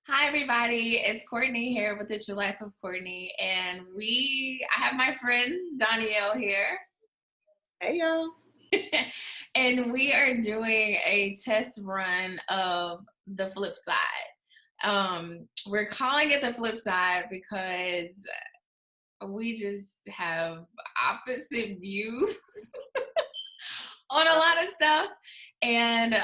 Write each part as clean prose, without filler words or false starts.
Hi everybody, it's Courtney here with The True Life of Courtney, and I have my friend Donielle here. Hey y'all. And we are doing a test run of the flip side. We're calling it the flip side because we just have opposite views on a lot of stuff. And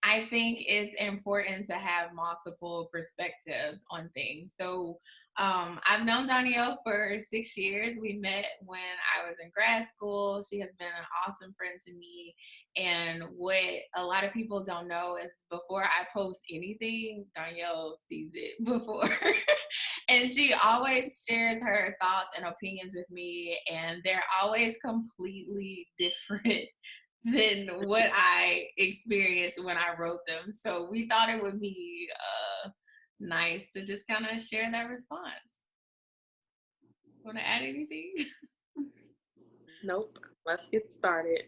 I think it's important to have multiple perspectives on things. So I've known Danielle for 6 years. We met when I was in grad school. She has been an awesome friend to me. And what a lot of people don't know is before I post anything, Danielle sees it before. And she always shares her thoughts and opinions with me, and they're always completely different than what I experienced when I wrote them. So we thought it would be nice to just kind of share that response. Want to add anything? Nope. Let's get started.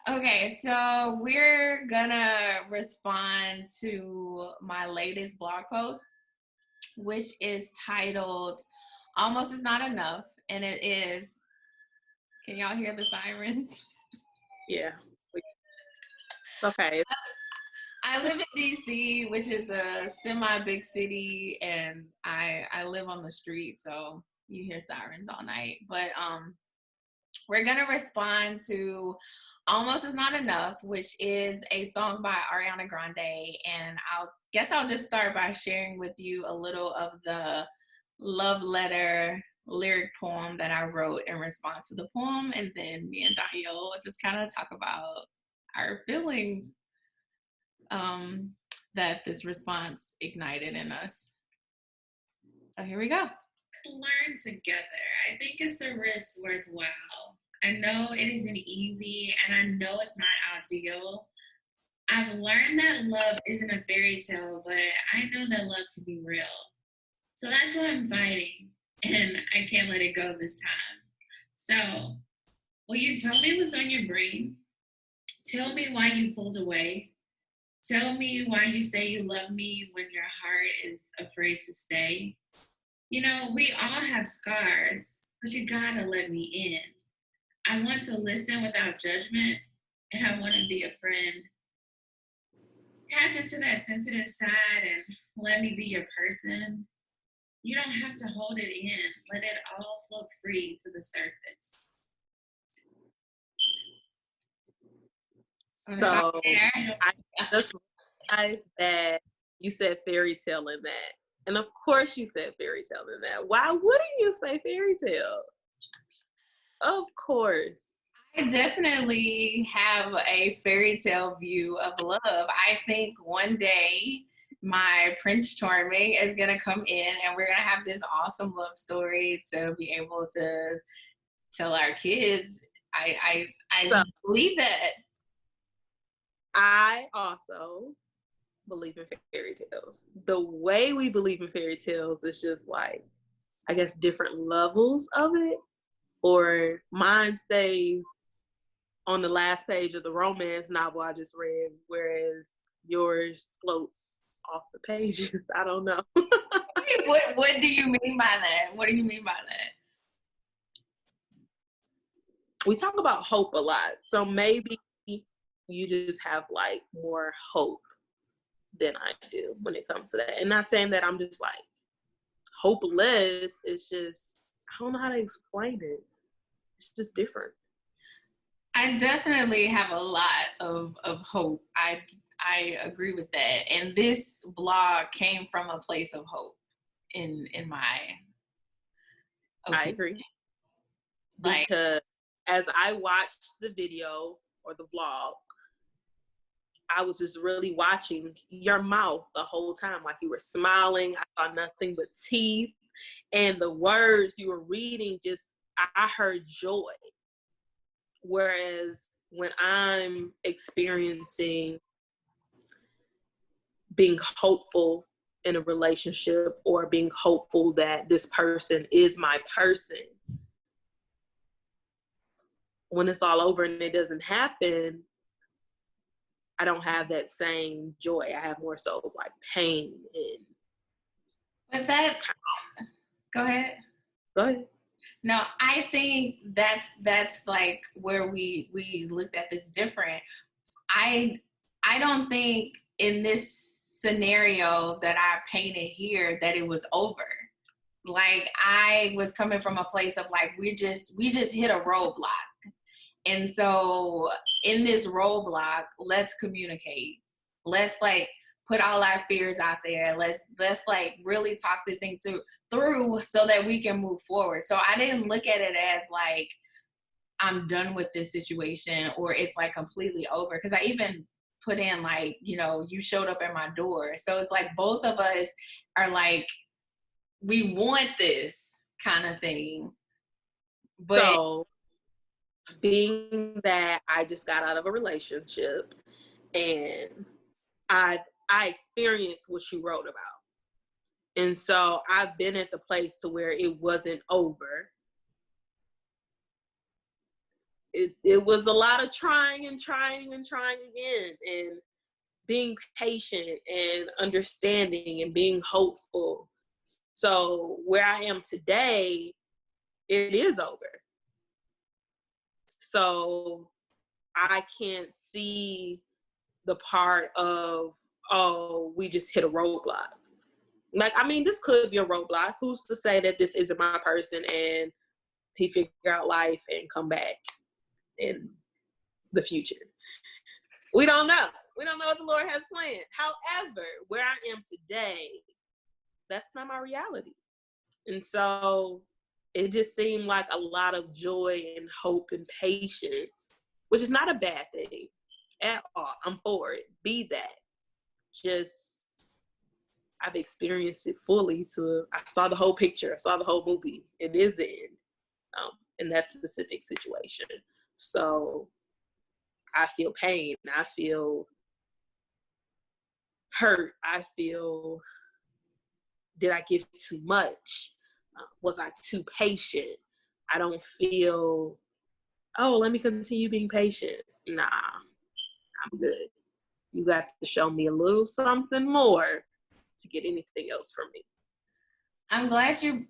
Okay, so we're gonna respond to my latest blog post, which is titled Almost Is Not Enough. And it is, can y'all hear the sirens? Yeah. Okay. I live in DC, which is a semi-big city, and I live on the street, so you hear sirens all night. But we're gonna respond to Almost Is Not Enough, which is a song by Ariana Grande, and I'll just start by sharing with you a little of the love letter lyric poem that I wrote in response to the poem, and then me and Danielle just kind of talk about our feelings that this response ignited in us. So here we go. Let's learn together. I think it's a risk worthwhile. I know it isn't easy, and I know it's not ideal. I've learned that love isn't a fairy tale, but I know that love can be real. So that's why I'm fighting, and I can't let it go this time. So, will you tell me what's on your brain? Tell me why you pulled away. Tell me why you say you love me when your heart is afraid to stay. You know, we all have scars, but you gotta let me in. I want to listen without judgment, and I want to be a friend. Tap into that sensitive side and let me be your person. You don't have to hold it in. Let it all flow free to the surface. So I just realized that you said fairy tale in that. And of course you said fairy tale in that. Why wouldn't you say fairy tale? Of course. I definitely have a fairy tale view of love. I think one day my Prince Charming is gonna come in and we're gonna have this awesome love story to be able to tell our kids. I So, believe that. I also believe in fairy tales. The way we believe in fairy tales is just like, I guess, different levels of it. Or mine stays on the last page of the romance novel I just read, whereas yours floats off the pages. I don't know. What do you mean by that? What do you mean by that? We talk about hope a lot. So maybe you just have like more hope than I do when it comes to that. And not saying that I'm just like hopeless. It's just, I don't know how to explain it. It's just different. I definitely have a lot of hope. I agree with that. And this blog came from a place of hope in my opinion. I agree. Because as I watched the video or the vlog, I was just really watching your mouth the whole time. Like you were smiling. I saw nothing but teeth. And the words you were reading, just, I heard joy. Whereas when I'm experiencing being hopeful in a relationship or being hopeful that this person is my person, when it's all over and it doesn't happen, I don't have that same joy. I have more so like pain and. But that, go ahead. Go ahead. No, I think that's like where we looked at this different. I don't think in this scenario that I painted here that it was over. Like I was coming from a place of like we just hit a roadblock. And so in this roadblock, let's communicate. Let's like put all our fears out there. Let's like really talk this thing through so that we can move forward. So I didn't look at it as like I'm done with this situation or it's like completely over. Cause I even put in like, you know, you showed up at my door. So it's like both of us are like, we want this kind of thing. But so being that I just got out of a relationship and I experienced what you wrote about. And so I've been at the place to where it wasn't over. It was a lot of trying again and being patient and understanding and being hopeful. So where I am today, it is over. So I can't see the part of, oh, we just hit a roadblock. Like, I mean, this could be a roadblock. Who's to say that this isn't my person and he figure out life and come back in the future? We don't know. We don't know what the Lord has planned. However, where I am today, that's not my reality. And so it just seemed like a lot of joy and hope and patience, which is not a bad thing at all. I'm for it. Be that. Just, I've experienced it fully I saw the whole picture. I saw the whole movie. It is the end in that specific situation. So I feel pain. I feel hurt. I feel, did I give too much? Was I too patient? I don't feel, oh, let me continue being patient. Nah, I'm good. You got to show me a little something more to get anything else from me. I'm glad you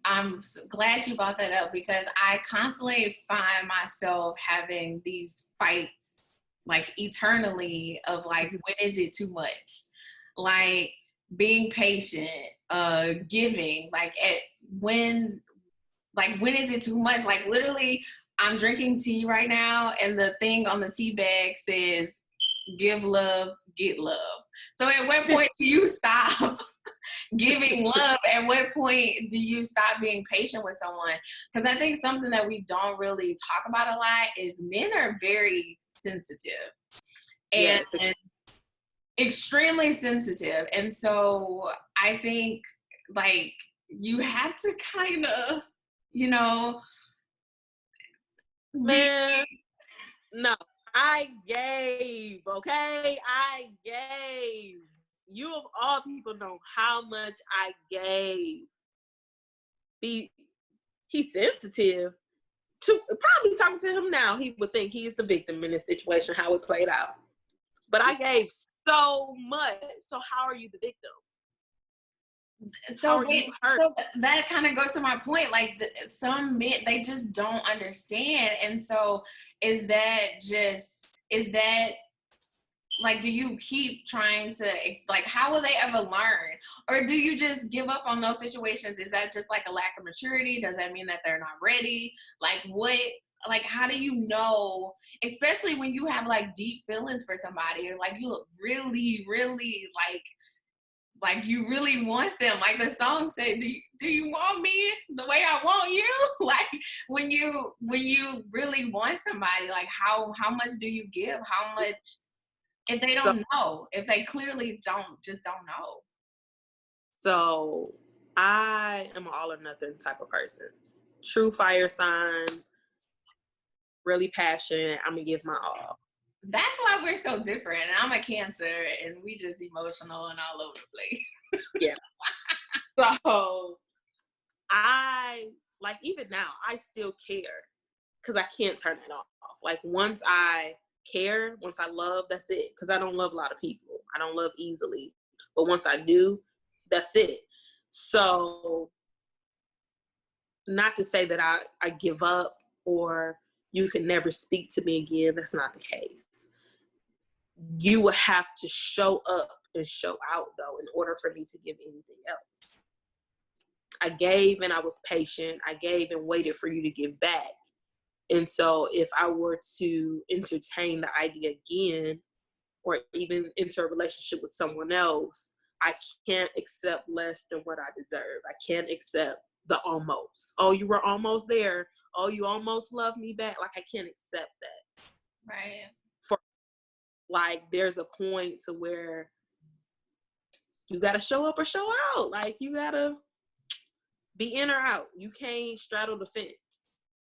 brought that up because I constantly find myself having these fights like eternally of like, when is it too much? Like being patient, giving, like when is it too much? Like literally I'm drinking tea right now and the thing on the tea bag says, give love, get love. So at what point do you stop giving love? At what point do you stop being patient with someone? Because I think something that we don't really talk about a lot is men are very sensitive and Yes. extremely sensitive. And so I think like you have to kind of, you know, Man, no, I gave, okay? I gave. You of all people know how much I gave. He's sensitive. Probably talking to him now, he would think he's the victim in this situation, how it played out. But I gave so much. So how are you the victim? So that kind of goes to my point. Like some men, they just don't understand. And so is that like, do you keep trying to, like, how will they ever learn? Or do you just give up on those situations? Is that just like a lack of maturity? Does that mean that they're not ready? Like, how do you know, especially when you have like deep feelings for somebody and like you really, really like you really want them? Like the song said, do you want me the way I want you? Like when you really want somebody, like how much do you give? How much, if they don't know, if they clearly don't know? So I am an all or nothing type of person. True fire sign, really passionate. I'm gonna give my all. That's why we're so different. And I'm a Cancer and we just emotional and all over the place. Yeah. So I, like, even now, I still care because I can't turn it off. Like once I care, once I love, that's it. Because I don't love a lot of people. I don't love easily. But once I do, that's it. So not to say that I give up or you can never speak to me again. That's not the case. You will have to show up and show out, though, in order for me to give anything else. I gave and I was patient. I gave and waited for you to give back. And so if I were to entertain the idea again, or even enter a relationship with someone else, I can't accept less than what I deserve. I can't accept the almost. Oh, you were almost there. Oh, you almost loved me back. Like, I can't accept that. Right. For like, there's a point to where you got to show up or show out. Like, you got to be in or out. You can't straddle the fence.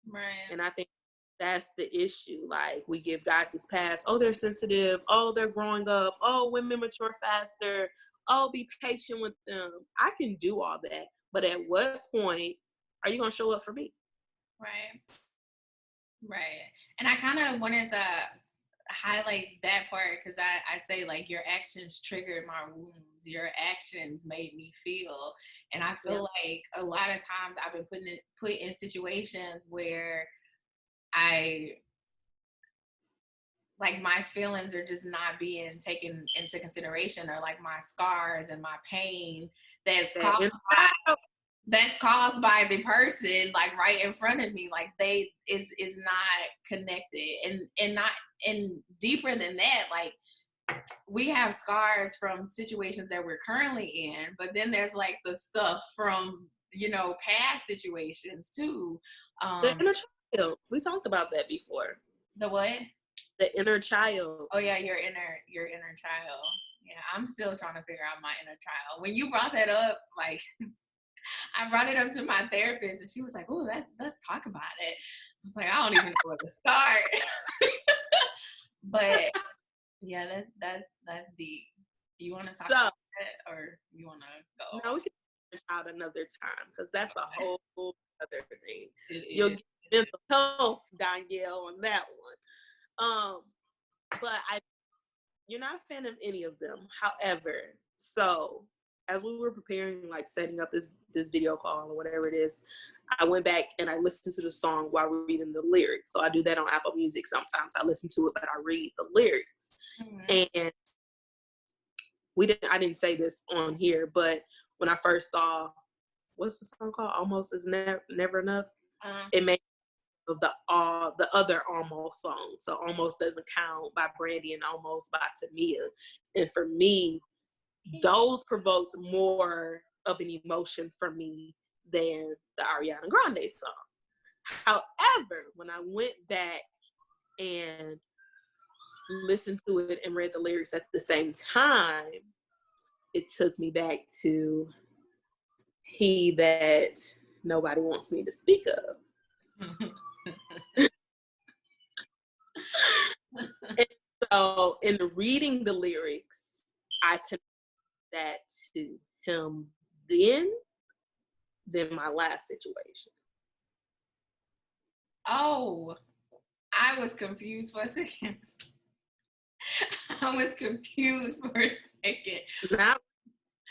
Right. And I think that's the issue. Like, we give guys this pass. Oh, they're sensitive. Oh, they're growing up. Oh, women mature faster. Oh, be patient with them. I can do all that. But at what point are you going to show up for me? Right. Right. And I kind of wanted to highlight that part because I say, like, your actions triggered my wounds. Your actions made me feel. And I feel like a lot of times I've been put in situations where like, my feelings are just not being taken into consideration, or like my scars and my pain that's caused by the person, like, right in front of me. Like, they is not connected, and deeper than that. Like, we have scars from situations that we're currently in, but then there's like the stuff from, past situations too. The inner child. We talked about that before. The what? The inner child. Oh yeah, your inner child. Yeah, I'm still trying to figure out my inner child. When you brought that up, like, I brought it up to my therapist, and she was like, "Oh, let's talk about it." I was like, I don't even know where to start. But yeah, that's deep. You want to talk about that, or you want to go? No, we can talk about another time, because that's a whole other thing. You'll get mental health, Danielle, on that one. But you're not a fan of any of them. However, so as we were preparing, like, setting up this video call or whatever it is, I went back and I listened to the song while reading the lyrics. So I do that on Apple Music sometimes. I listen to it, but I read the lyrics. Mm-hmm. And I didn't say this on here, but when I first saw, what's the song called? Almost is never enough. It made of the other Almost song. So Almost Doesn't Count by Brandy and Almost by Tamia. And for me, those provoked more of an emotion for me than the Ariana Grande song. However, when I went back and listened to it and read the lyrics at the same time, it took me back to He That Nobody Wants Me to Speak Of. And so in reading the lyrics, I connect that to him than my last situation. Oh, I was confused for a second. I was confused for a second.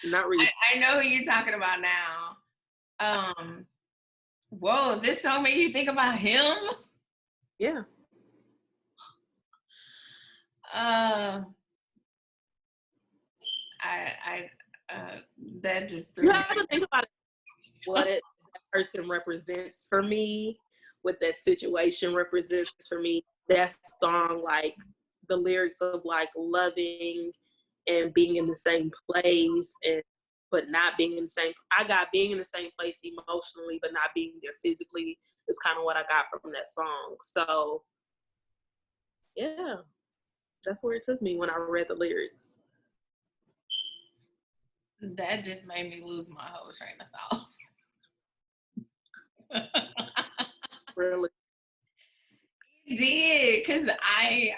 Not really. I know who you're talking about now. Whoa, this song made you think about him? Yeah. That just threw me. You have to think about it, what that person represents for me, what that situation represents for me. That song, like, the lyrics of, like, loving and being in the same place, but not being in the same. I got being in the same place emotionally, but not being there physically is kind of what I got from that song. So, yeah, that's where it took me when I read the lyrics. That just made me lose my whole train of thought. Really? It did, because okay.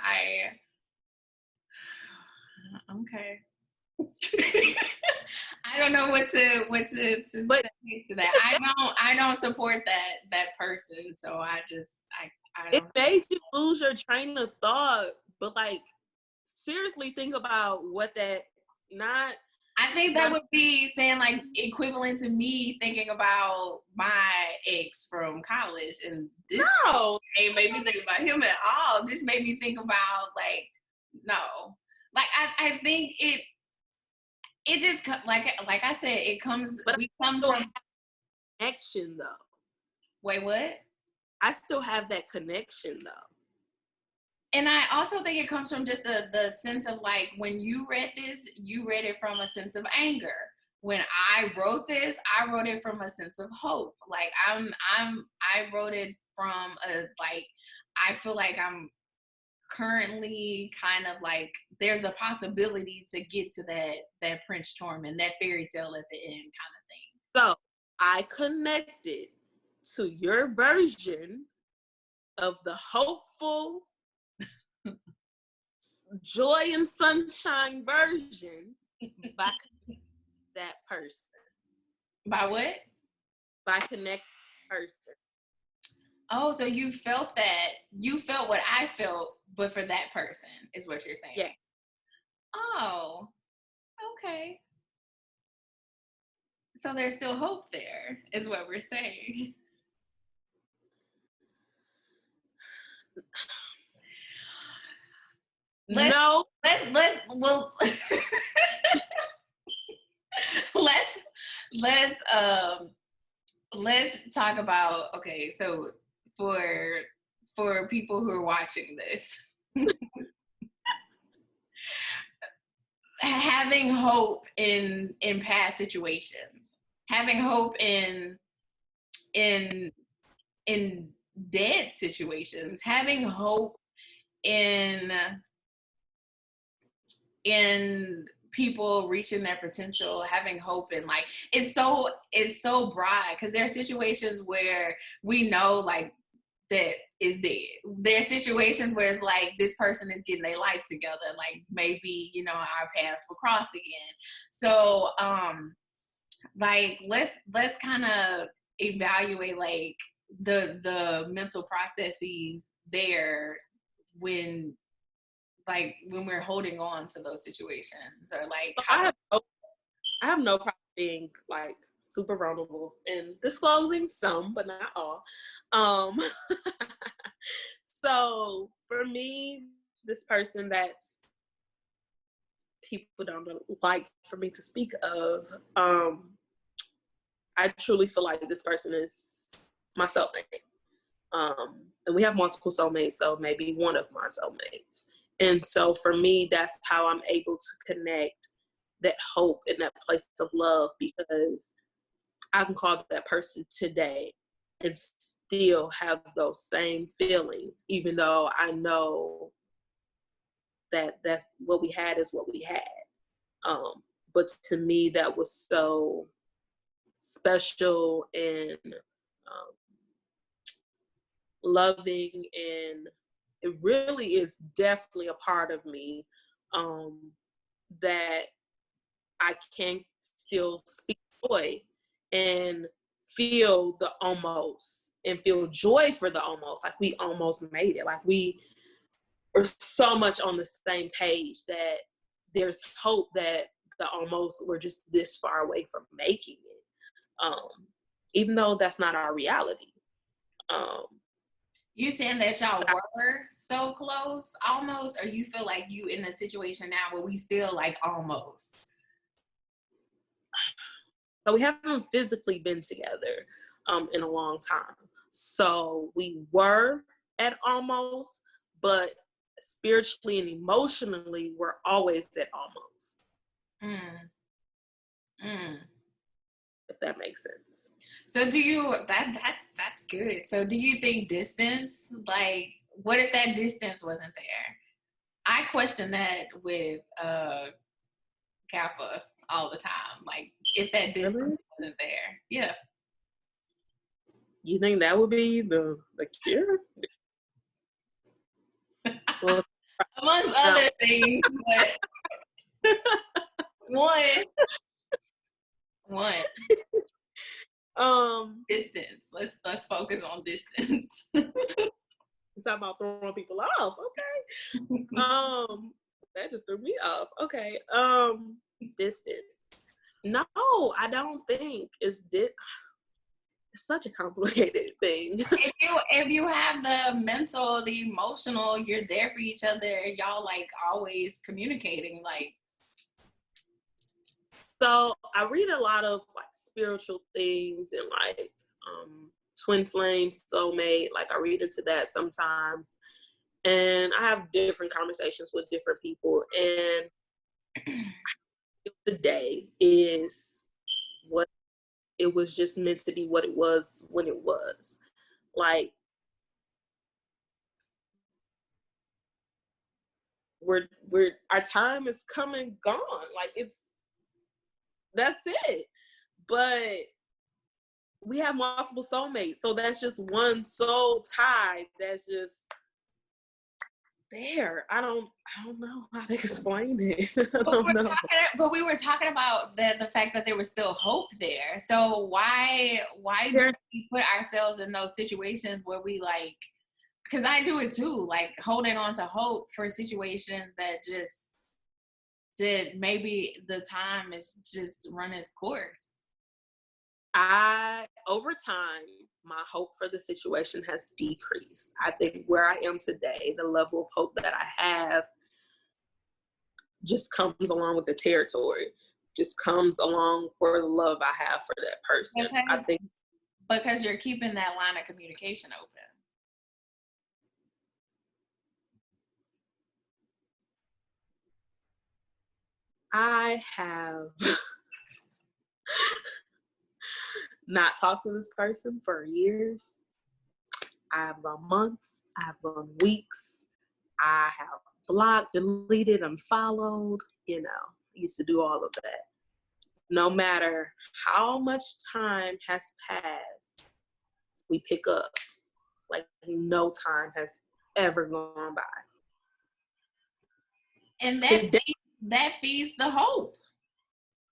I don't know what to say to that. I don't support that person, so I don't. It made you lose your train of thought, But like, seriously think about what that, not, I think that would be saying like equivalent to me thinking about my ex from college, and this ain't made me think about him at all. This made me think about like, no, like I think it just like I said, it comes. But we come from connection though. Wait, what? I still have that connection though. And I also think it comes from just the sense of like, when you read this, you read it from a sense of anger. When I wrote this, I wrote it from a sense of hope. Like I wrote it from a, like, I feel like I'm currently kind of like, there's a possibility to get to that Prince Charming, that fairy tale at the end kind of thing. So I connected to your version of the hopeful, joy and sunshine version by that person. By what? By connecting person. Oh, so you felt what I felt, but for that person is what you're saying. Yeah. Oh, okay. So there's still hope there, is what we're saying. Let's talk about, okay, so for people who are watching this, having hope in past situations, having hope in dead situations, having hope in people reaching their potential, having hope in, like, it's so broad, because there are situations where we know like that is dead. There are situations where it's like this person is getting their life together, like maybe, you know, our paths will cross again. So like let's kind of evaluate like the mental processes there when we're holding on to those situations, or like I have no problem being like super vulnerable and disclosing some, but not all. So for me, this person that people don't like for me to speak of, I truly feel like this person is my soulmate. And we have multiple soulmates, so maybe one of my soulmates. And so for me, that's how I'm able to connect that hope and that place of love, because I can call that person today and still have those same feelings, even though I know that that's what we had is what we had. But to me, that was so special and loving, and it really is definitely a part of me that I can still speak joy and feel the almost, and feel joy for the almost, like we almost made it, like we are so much on the same page that there's hope that the almost, we're just this far away from making it, even though that's not our reality. You saying that y'all were so close almost, or you feel like you in a situation now where we still like almost? So we haven't physically been together in a long time. So we were at almost, but spiritually and emotionally, we're always at almost. If that makes sense. So do you, that's good. So do you think distance, like, what if that distance wasn't there? I question that with Kappa all the time. Like, if that distance wasn't there. Yeah. You think that would be the cure? Well, amongst other things, but one. Distance. Let's focus on distance. So talking about throwing people off. Okay. That just threw me off. Okay. Distance. No, I don't think it's such a complicated thing. If you have the mental, the emotional, you're there for each other. Y'all like always communicating. Like, so I read a lot of like spiritual things and like twin flame, soulmate. Like I read into that sometimes, and I have different conversations with different people. And today is what it was just meant to be, what it was when it was. Like we're our time is come and gone. Like that's it. But we have multiple soulmates, so that's just one soul tie that's just there. I don't know how to explain it. I don't know. But we were talking about the fact that there was still hope there. So why do we put ourselves in those situations where we like, because I do it too, like holding on to hope for situations that just did, maybe the time is just run its course. Over time, my hope for the situation has decreased. I think where I am today, the level of hope that I have just comes along with the territory, just comes along for the love I have for that person. I think because you're keeping that line of communication open. I have not talked to this person for years. I have gone months. I have gone weeks. I have blocked, deleted, unfollowed. You know, used to do all of that. No matter how much time has passed, we pick up like no time has ever gone by. And that feeds the hope.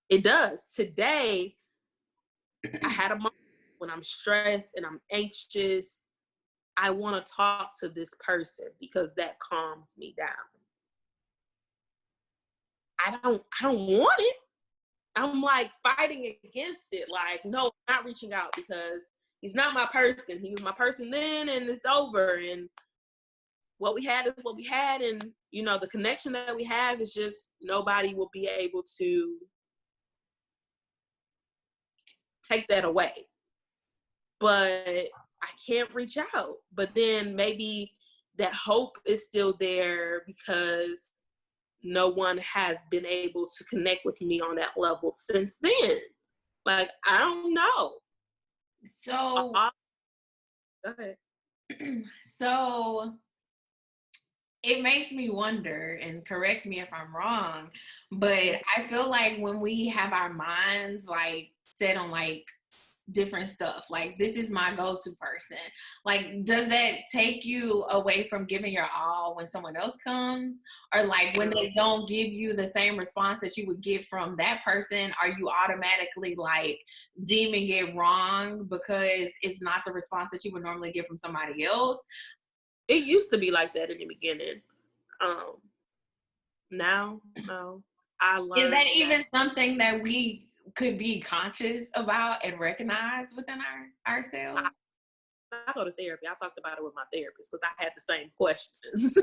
It does. Today, I had a moment when I'm stressed and I'm anxious. I want to talk to this person because that calms me down. I don't want it. I'm like fighting against it. Like, no, I'm not reaching out because he's not my person. He was my person then and it's over. And what we had is what we had. And, you know, the connection that we have is just nobody will be able to take that away. But I can't reach out. But then maybe that hope is still there because no one has been able to connect with me on that level since then. Like, I don't know. So, go ahead. So it makes me wonder, and correct me if I'm wrong, but I feel like when we have our minds like set on like different stuff, like this is my go-to person, like does that take you away from giving your all when someone else comes? Or like when they don't give you the same response that you would get from that person, are you automatically like deeming it wrong because it's not the response that you would normally get from somebody else? It used to be like that in the beginning. Now, no. I learned. Is that even something that we could be conscious about and recognize within ourselves? I go to therapy. I talked about it with my therapist because I had the same questions.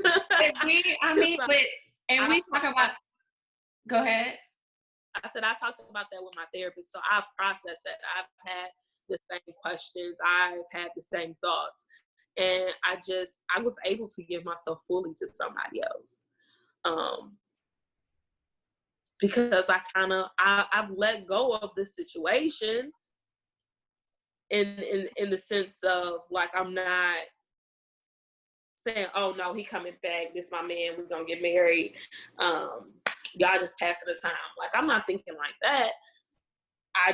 We talk about. Go ahead. I said I talked about that with my therapist, so I've processed that. I've had the same questions. I've had the same thoughts, and I was able to give myself fully to somebody else. Because I've let go of this situation in the sense of like I'm not saying, oh no, he coming back, this is my man, we're gonna get married, y'all just passing the time. Like I'm not thinking like that.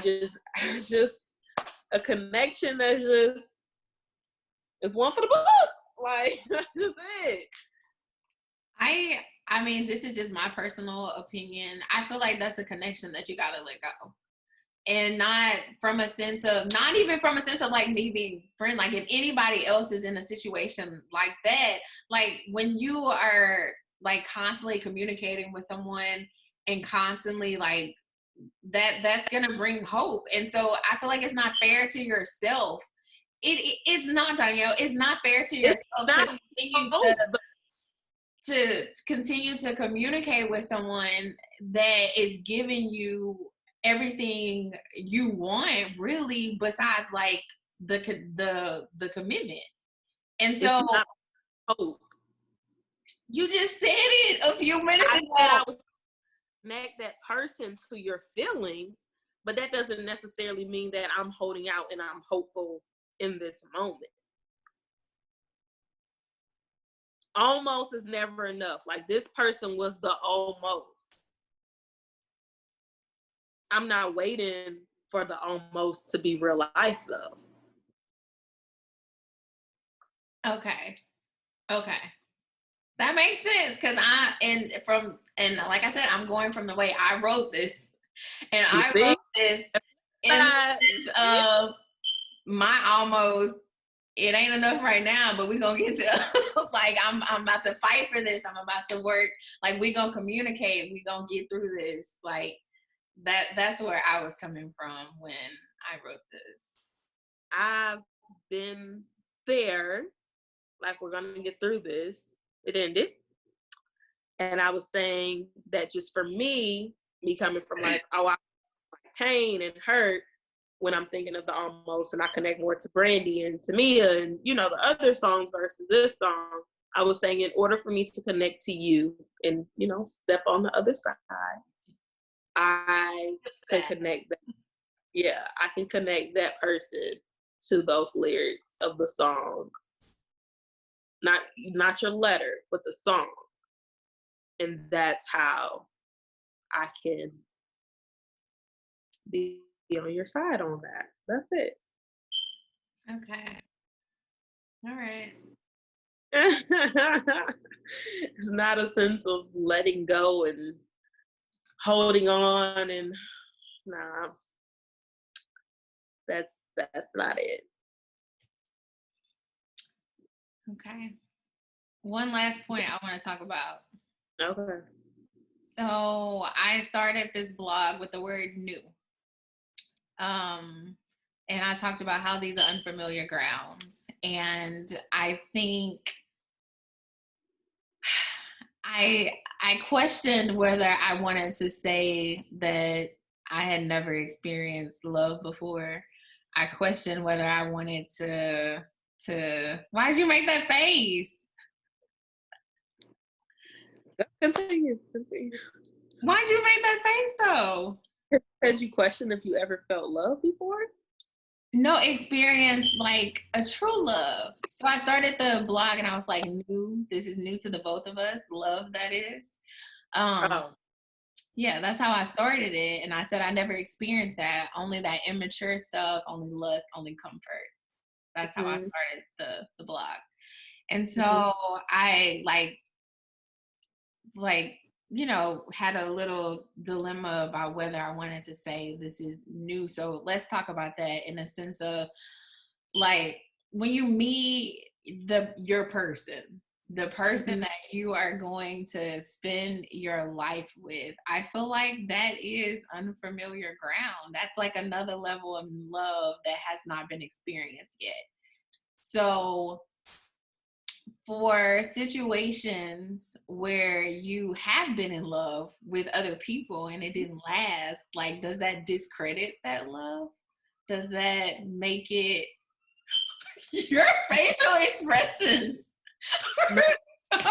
It's just a connection that's just it's one for the books. Like that's just it. I mean, this is just my personal opinion. I feel like that's a connection that you gotta let go. and not even from a sense of like me being friend. Like if anybody else is in a situation like that, like when you are like constantly communicating with someone and constantly like that's gonna bring hope. And so I feel like it's not fair to yourself. It's not, Danielle. It's not fair to It's yourself not hope. to continue to communicate with someone that is giving you everything you want, really, besides like the commitment. And It's so not hope. you just said it a few minutes I said ago. I would connect that person to your feelings, but that doesn't necessarily mean that I'm holding out and I'm hopeful in this moment. Almost is never enough. Like this person was the almost. I'm not waiting for the almost to be real life though. Okay. That makes sense, because and like I said, I'm going from the way I wrote this. And You I see? wrote this in the sense of my almost, it ain't enough right now, but we're gonna get there. Like I'm about to fight for this. I'm about to work. Like we gonna communicate. We gonna get through this. Like that's where I was coming from when I wrote this. I've been there. Like we're gonna get through this. It ended. And I was saying that just for me coming from like, oh, I like pain and hurt when I'm thinking of the almost, and I connect more to Brandy and Tamia and, you know, the other songs versus this song. I was saying in order for me to connect to you and, you know, step on the other side, I could connect that. Yeah, I can connect that person to those lyrics of the song. Not your letter, but the song. And that's how I can be on your side on that. That's it. Okay. All right. It's not a sense of letting go and holding on and nah. That's not it. Okay. One last point I want to talk about. Okay. So I started this blog with the word new. And I talked about how these are unfamiliar grounds. And I think I questioned whether I wanted to say that I had never experienced love before. I questioned whether I wanted to why'd you make that face? Continue. Why'd you make that face though? Had you questioned if you ever felt love before? No experience, like a true love. So I started the blog and I was like, new, this is new to the both of us, love that is. Yeah, that's how I started it. And I said I never experienced that, only that immature stuff, only lust, only comfort. That's how I started the blog. And so I like, you know, had a little dilemma about whether I wanted to say this is new. So let's talk about that in a sense of like when you meet your person, the person that you are going to spend your life with, I feel like that is unfamiliar ground. That's like another level of love that has not been experienced yet. So for situations where you have been in love with other people and it didn't last, like, does that discredit that love? Does that make it your facial expressions are so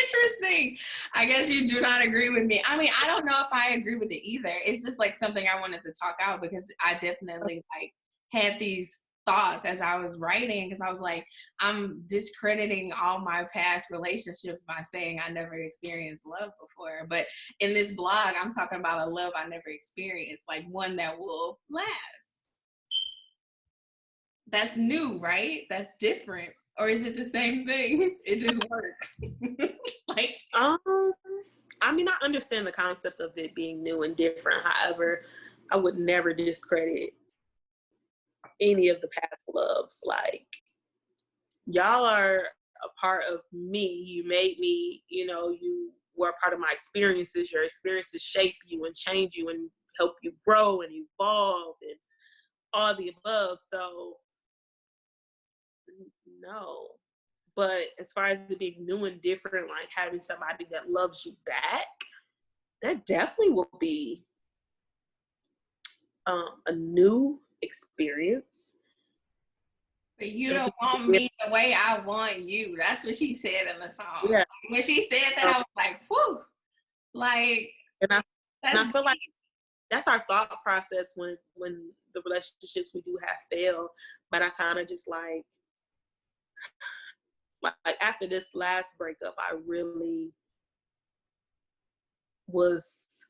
interesting. I guess you do not agree with me. I mean, I don't know if I agree with it either. It's just like something I wanted to talk out because I definitely like had these thoughts as I was writing, because I was like, I'm discrediting all my past relationships by saying I never experienced love before. But in this blog, I'm talking about a love I never experienced, like one that will last. That's new, right? That's different. Or is it the same thing? It just worked. Like, I mean, I understand the concept of it being new and different. However, I would never discredit any of the past loves. Like, y'all are a part of me. You made me, you were a part of my experiences. Your experiences shape you and change you and help you grow and evolve and all the above. So, no. But as far as it being new and different, like having somebody that loves you back, that definitely will be a new experience. But you don't want me the way I want you. That's what she said in the song. Yeah. When she said that, I was like, whew. Like, and I feel like that's our thought process when the relationships we do have fail. But I kind of just like after this last breakup, I really was,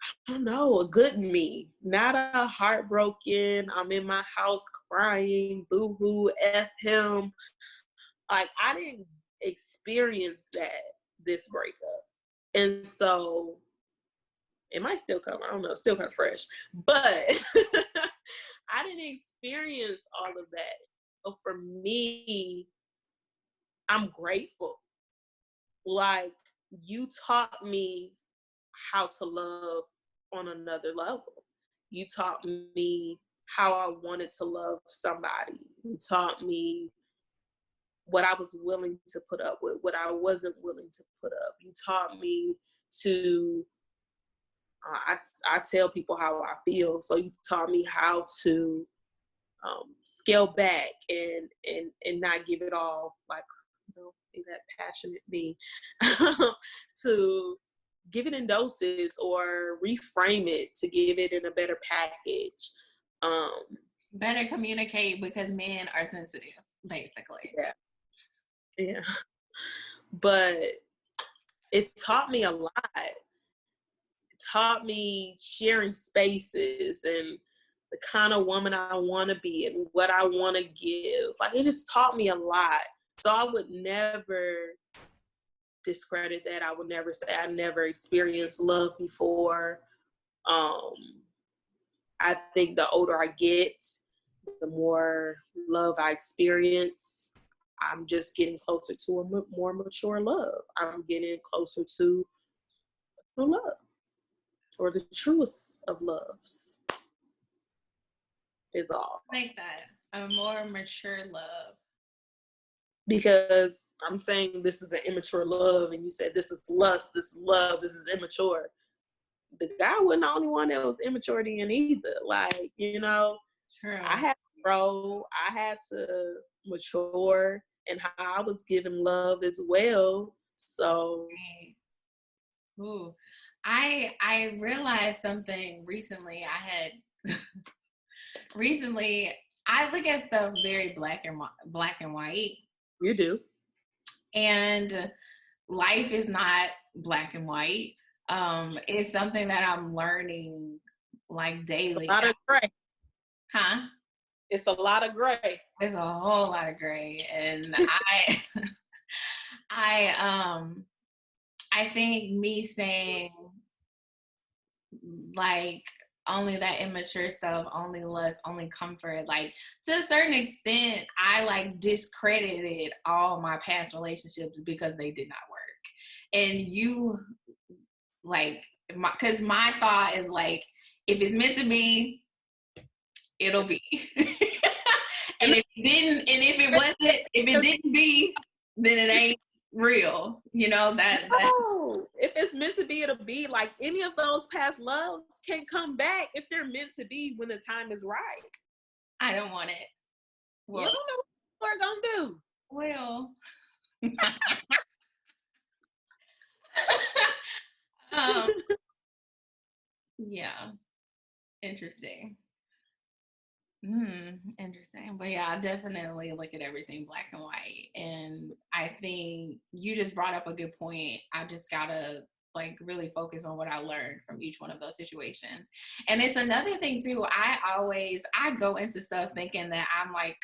I don't know, a good me, not a heartbroken, I'm in my house crying, boo-hoo, F him. Like, I didn't experience that this breakup. And so it might still come, I don't know, still kind of fresh. But I didn't experience all of that. So for me, I'm grateful. Like, you taught me how to love on another level. You taught me how I wanted to love somebody. You taught me what I was willing to put up with, what I wasn't willing to put up. You taught me to, I tell people how I feel. So you taught me how to scale back and not give it all, like, be that passionate me, to give it in doses or reframe it to give it in a better package. Better communicate because men are sensitive, basically. Yeah. But it taught me a lot. It taught me sharing spaces and the kind of woman I want to be and what I want to give. Like, it just taught me a lot. So I would never discredit that. I would never say I never experienced love before. I think the older I get, the more love I experience. I'm just getting closer to a more mature love. I'm getting closer to love, or the truest of loves, is all. I like that. A more mature love. Because I'm saying this is an immature love, and you said this is lust, this is love, this is immature. The guy wasn't the only one that was immature in either. Like, True. I had to grow, I had to mature, and how I was given love as well. So, ooh, I realized something recently. I look at stuff very black and white. You do. And life is not black and white. It's something that I'm learning like daily. It's a lot of gray. Huh? It's a lot of gray. There's a whole lot of gray. And I think me saying like only that immature stuff, only lust, only comfort, like to a certain extent, I like discredited all my past relationships because they did not work. And you like, because my thought is like, if it's meant to be, it'll be. And if it didn't be, then it ain't real. If it's meant to be, it'll be. Like, any of those past loves can come back if they're meant to be when the time is right. I don't want it. Well, you don't know what we're gonna do. Well, yeah, interesting. Interesting. But yeah, I definitely look at everything black and white. And I think you just brought up a good point. I just gotta like really focus on what I learned from each one of those situations. And it's another thing too, I go into stuff thinking that I'm like,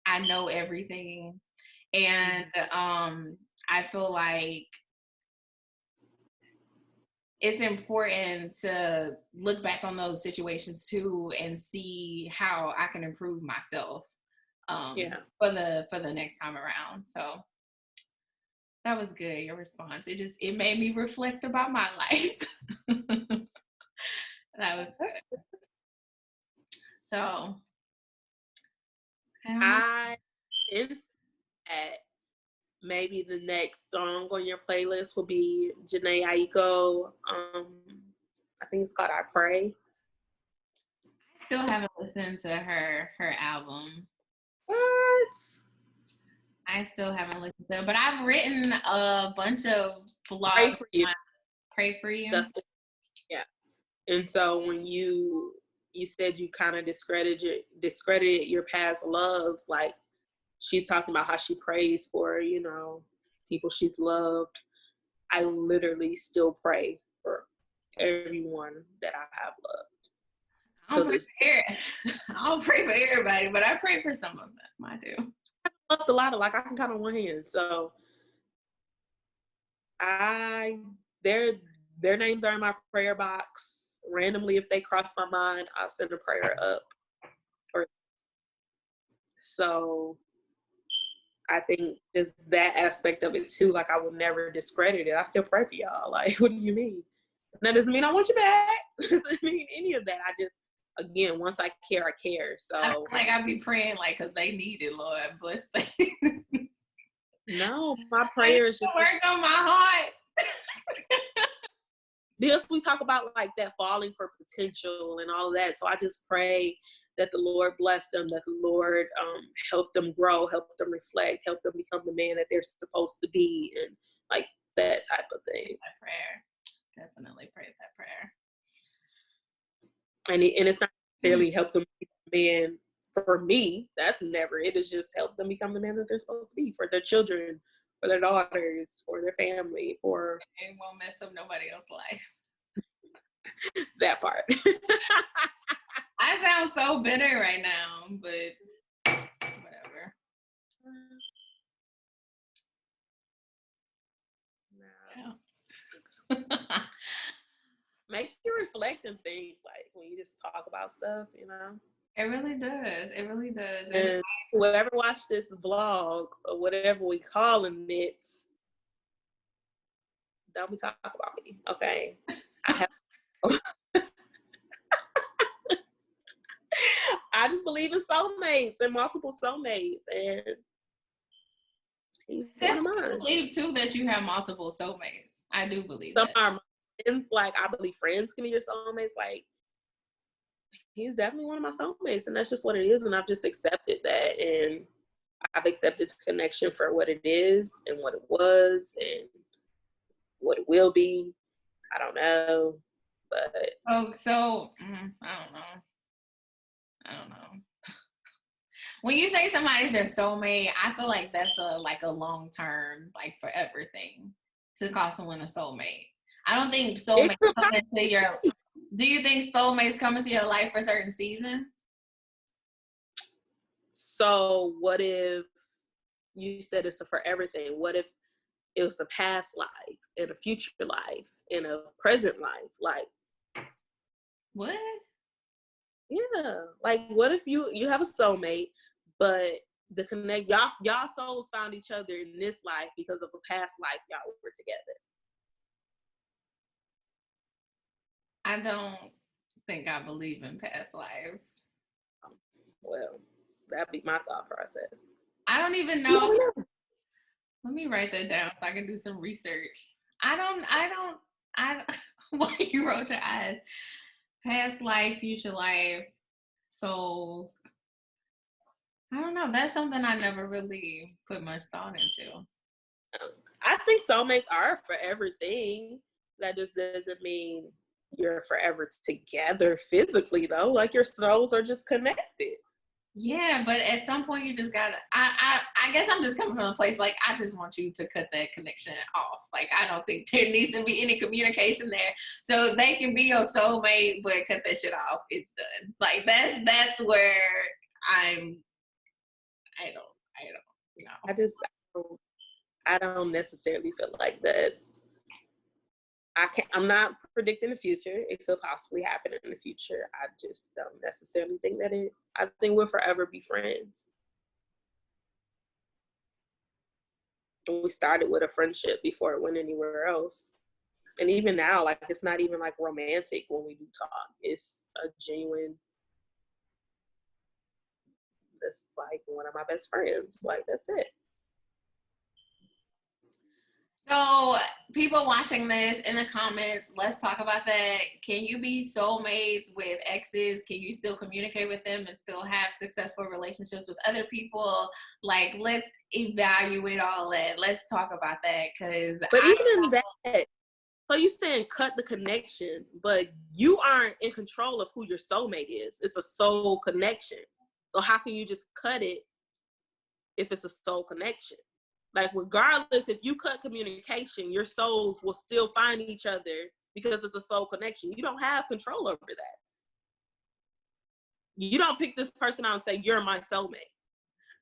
I know everything. And I feel like it's important to look back on those situations too and see how I can improve myself Yeah. for the next time around. So that was good, your response. It made me reflect about my life. That was good. So I don't know. I insist that maybe the next song on your playlist will be Janae Aiko. I think it's called I Pray. I still haven't listened to her album. What? I still haven't listened to it, but I've written a bunch of Pray blogs for you. on Pray for You. That's the, yeah. And so when you said you kind of discredited your past loves, like she's talking about how she prays for, people she's loved. I literally still pray for everyone that I have loved I to don't pray this for I don't pray for everybody, but I pray for some of them. I do. loved a lot of, like, I can count on one hand. So their names are in my prayer box. Randomly, if they cross my mind, I'll send a prayer up. So I think just that aspect of it too, like I would never discredit it. I still pray for y'all. Like, what do you mean? And that doesn't mean I want you back. Doesn't mean any of that. I just, again, once I care, I care. So Like I be praying like because they need it, Lord. Bless them. no, my I need prayer is to just work on my heart. because we talk about like that falling for potential and all of that. So I just pray that the Lord bless them, that the Lord help them grow, help them reflect, help them become the man that they're supposed to be, and like that type of thing. That prayer. Definitely pray that prayer. And it's not necessarily help them become the man for me. That's never. It is just help them become the man that they're supposed to be for their children, for their daughters, for their family, for It won't mess up nobody else's life. that part. I sound so bitter right now, but whatever. No. Yeah. Makes you reflect and think, like when you just talk about stuff, It really does. It really does. And whoever watched this vlog or whatever we calling it, don't be talking about me, okay? I have. I just believe in soulmates and multiple soulmates, and he's one of mine. I believe too that you have multiple soulmates. I do believe Some that. are my friends, like I believe friends can be your soulmates. Like he's definitely one of my soulmates, and that's just what it is. And I've just accepted that, and I've accepted the connection for what it is and what it was and what it will be. I don't know, but I don't know. I don't know. When you say somebody's your soulmate, I feel like that's a long term, like forever thing to call someone a soulmate. I don't think soulmates come into your. Do you think soulmates come into your life for certain seasons? So what if you said it's a forever thing? What if it was a past life and a future life and a present life? Like what? Yeah, like what if you have a soulmate, but y'all souls found each other in this life because of a past life y'all were together. I don't think I believe in past lives. Well, that'd be my thought process. I don't even know. Let me write that down so I can do some research. I don't. Why you rolled your eyes? Past life, future life, souls. I don't know. That's something I never really put much thought into. I think soulmates are a forever thing. That just doesn't mean you're forever together physically, though. Like your souls are just connected. Yeah, but at some point you just gotta. I guess I'm just coming from a place like I just want you to cut that connection off. Like I don't think there needs to be any communication there, so they can be your soulmate, but cut that shit off. It's done. Like that's where I'm. I don't know. I don't necessarily feel like that's I'm not predicting the future. It could possibly happen in the future. I just don't necessarily think I think we'll forever be friends. We started with a friendship before it went anywhere else. And even now, like, it's not even like romantic when we do talk. It's a genuine, that's like one of my best friends. Like, that's it. So, people watching this in the comments, let's talk about that. Can you be soulmates with exes? Can you still communicate with them and still have successful relationships with other people? Like, let's evaluate all that. Let's talk about that, because even that, so you saying cut the connection, but you aren't in control of who your soulmate is. It's a soul connection. So how can you just cut it if it's a soul connection? Like, regardless, if you cut communication, your souls will still find each other because it's a soul connection. You don't have control over that. You don't pick this person out and say, you're my soulmate.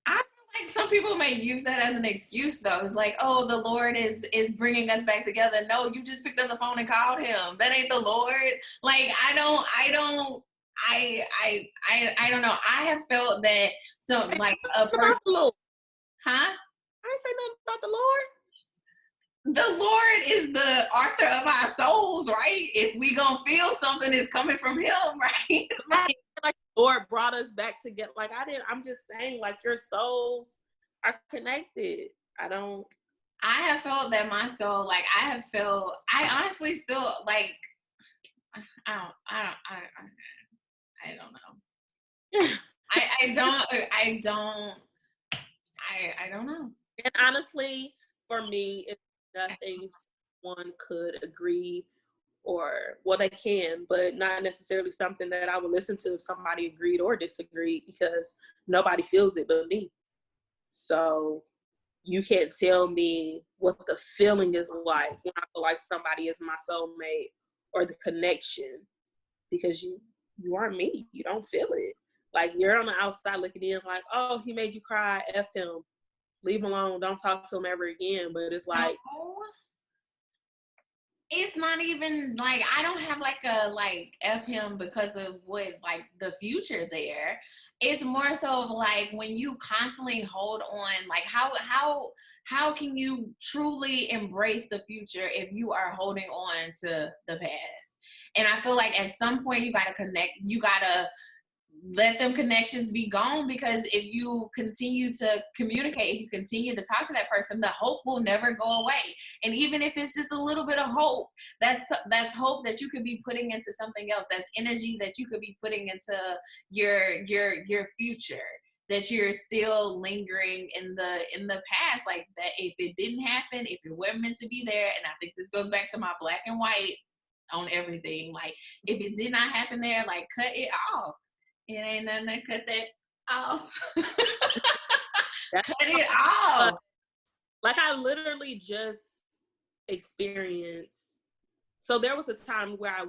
I feel like some people may use that as an excuse, though. It's like, oh, the Lord is bringing us back together. No, you just picked up the phone and called him. That ain't the Lord. Like, I don't know. I have felt that some, like, a person, huh? I ain't say nothing about the Lord. The Lord is the author of our souls, right? If we gonna feel something is coming from him, right? Like, the Lord brought us back together. Like, I'm just saying, like, your souls are connected. I have felt that my soul, like, I honestly still, like, I don't know. I don't know. And honestly, for me, it's nothing one could agree, or, well, they can, but not necessarily something that I would listen to if somebody agreed or disagreed, because nobody feels it but me. So you can't tell me what the feeling is like when I feel like somebody is my soulmate, or the connection, because you aren't me. You don't feel it. Like, you're on the outside looking in like, oh, he made you cry, F him, leave him alone, don't talk to him ever again. But it's like, no, it's not even like, I don't have like a like F him because of what, like, the future there. It's more so of like, when you constantly hold on, like, how can you truly embrace the future if you are holding on to the past? And I feel like at some point you gotta connect, you gotta let them connections be gone, because if you continue to communicate, if you continue to talk to that person, the hope will never go away. And even if it's just a little bit of hope, that's hope that you could be putting into something else. That's energy that you could be putting into your future, that you're still lingering in the past. Like, that if it didn't happen, if it wasn't meant to be there, and I think this goes back to my black and white on everything, like, if it did not happen there, like, cut it off. It ain't nothing to cut that off. Cut it off. Like, I literally just experienced. So there was a time where I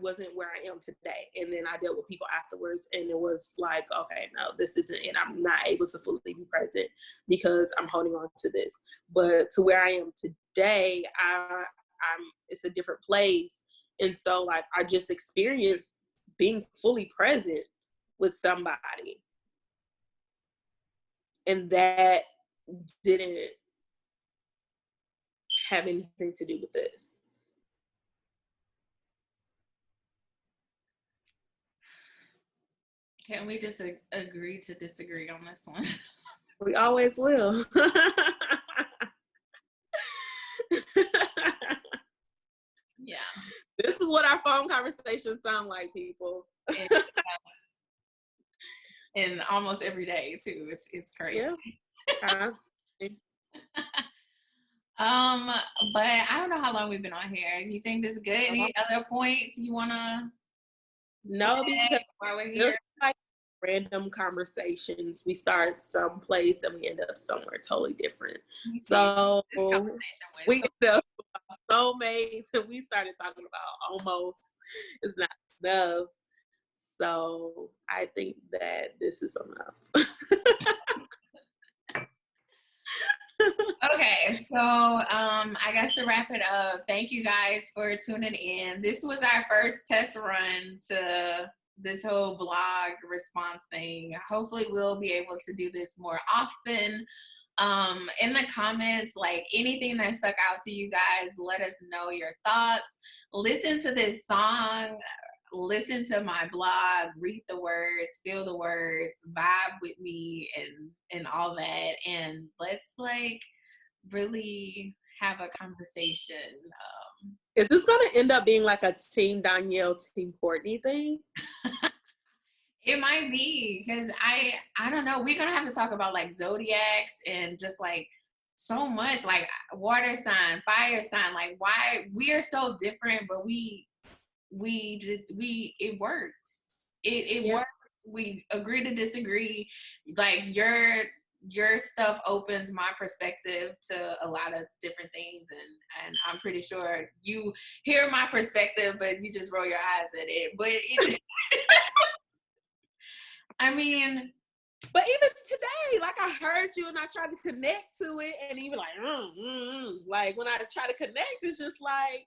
wasn't where I am today. And then I dealt with people afterwards. And it was like, okay, no, this isn't it. I'm not able to fully be present because I'm holding on to this. But to where I am today, it's a different place. And so, like, I just experienced being fully present with somebody. And that didn't have anything to do with this. Can we just agree to disagree on this one? We always will. Yeah. This is what our phone conversations sound like, people. And almost every day too. It's crazy. Yeah. But I don't know how long we've been on here. Do you think this is good? Any other points you wanna? No, because while we're here, like random conversations, we start someplace and we end up somewhere totally different. So we end up soulmates, and we started talking about almost is not enough. So I think that this is enough. Okay, So I guess to wrap it up, thank you guys for tuning in. This was our first test run to this whole blog response thing. Hopefully we'll be able to do this more often. In the comments, like anything that stuck out to you guys, let us know your thoughts. Listen to this song, listen to my blog, read the words, feel the words, vibe with me, and all that, and let's like really have a conversation. Is this gonna end up being like a Team Danielle, Team Courtney thing? It might be, because I don't know. We're gonna have to talk about like zodiacs and just like so much, like water sign, fire sign, like why we are so different, but we it works. It Yeah. works. We agree to disagree. Like your stuff opens my perspective to a lot of different things, and I'm pretty sure you hear my perspective, but you just roll your eyes at it. But it, I mean, But even today, like I heard you and I tried to connect to it, and you were like, like when I try to connect, it's just like,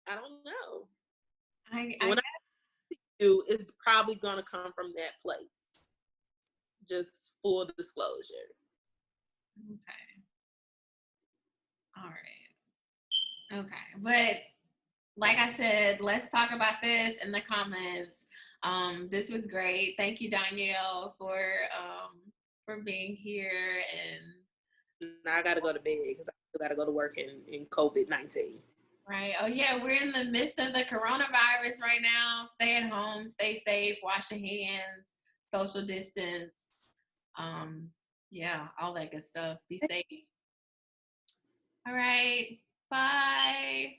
I don't know. So I when I do, it's probably gonna come from that place. Just full disclosure. okay, all right, okay, but like I said, let's talk about this in the comments. This was great. Thank you, Danielle, for being here. And Now I gotta go to bed because I still gotta go to work in COVID-19. right. Oh yeah, we're in the midst of the coronavirus right now. Stay at home, stay safe, wash your hands, social distance. Um, yeah, all that good stuff. Be safe. All right. Bye.